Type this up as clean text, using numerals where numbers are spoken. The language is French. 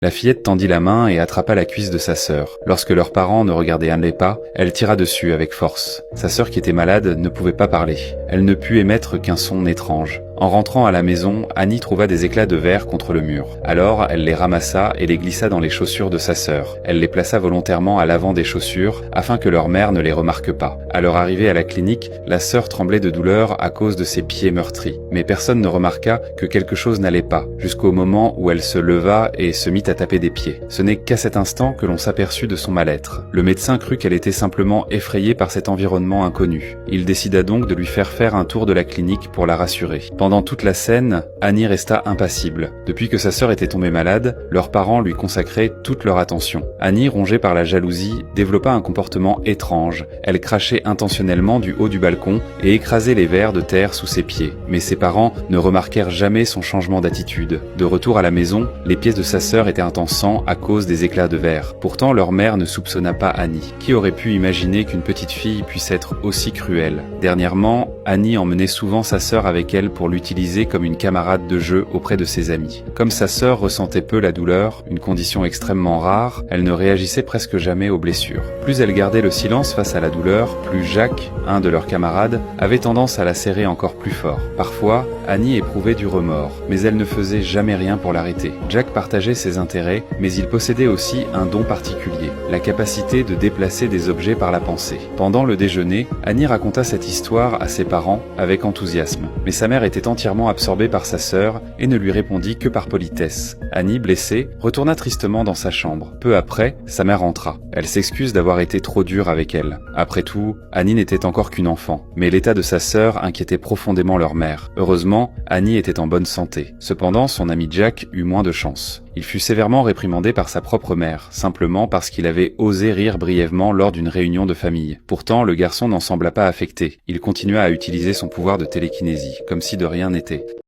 La fillette tendit la main et attrapa la cuisse de sa sœur. Lorsque leurs parents ne regardaient Annie pas, elle tira dessus avec force. Sa sœur qui était malade ne pouvait pas parler. Elle ne put émettre qu'un son étrange. En rentrant à la maison, Annie trouva des éclats de verre contre le mur. Alors, elle les ramassa et les glissa dans les chaussures de sa sœur. Elle les plaça volontairement à l'avant des chaussures, afin que leur mère ne les remarque pas. À leur arrivée à la clinique, la sœur tremblait de douleur à cause de ses pieds meurtris. Mais personne ne remarqua que quelque chose n'allait pas, jusqu'au moment où elle se leva et se mit à taper des pieds. Ce n'est qu'à cet instant que l'on s'aperçut de son mal-être. Le médecin crut qu'elle était simplement effrayée par cet environnement inconnu. Il décida donc de lui faire un tour de la clinique pour la rassurer. Pendant toute la scène, Annie resta impassible. Depuis que sa sœur était tombée malade, leurs parents lui consacraient toute leur attention. Annie, rongée par la jalousie, développa un comportement étrange. Elle crachait intentionnellement du haut du balcon et écrasait les verres de terre sous ses pieds. Mais ses parents ne remarquèrent jamais son changement d'attitude. De retour à la maison, les pièces de sa sœur étaient en sang à cause des éclats de verre. Pourtant, leur mère ne soupçonna pas Annie. Qui aurait pu imaginer qu'une petite fille puisse être aussi cruelle? Dernièrement, Annie emmenait souvent sa sœur avec elle pour l'utiliser comme une camarade de jeu auprès de ses amis. Comme sa sœur ressentait peu la douleur, une condition extrêmement rare, elle ne réagissait presque jamais aux blessures. Plus elle gardait le silence face à la douleur, plus Jack, un de leurs camarades, avait tendance à la serrer encore plus fort. Parfois, Annie éprouvait du remords, mais elle ne faisait jamais rien pour l'arrêter. Jack partageait ses intérêts, mais il possédait aussi un don particulier, la capacité de déplacer des objets par la pensée. Pendant le déjeuner, Annie raconta cette histoire à ses parents avec enthousiasme, mais sa mère était entièrement absorbée par sa sœur et ne lui répondit que par politesse. Annie, blessée, retourna tristement dans sa chambre. Peu après, sa mère entra. Elle s'excuse d'avoir été trop dure avec elle. Après tout, Annie n'était encore qu'une enfant, mais l'état de sa sœur inquiétait profondément leur mère. Heureusement, Annie était en bonne santé. Cependant, son ami Jack eut moins de chance. Il fut sévèrement réprimandé par sa propre mère, simplement parce qu'il avait osé rire brièvement lors d'une réunion de famille. Pourtant, le garçon n'en sembla pas affecté. Il continua à utiliser son pouvoir de télékinésie, comme si de rien n'était.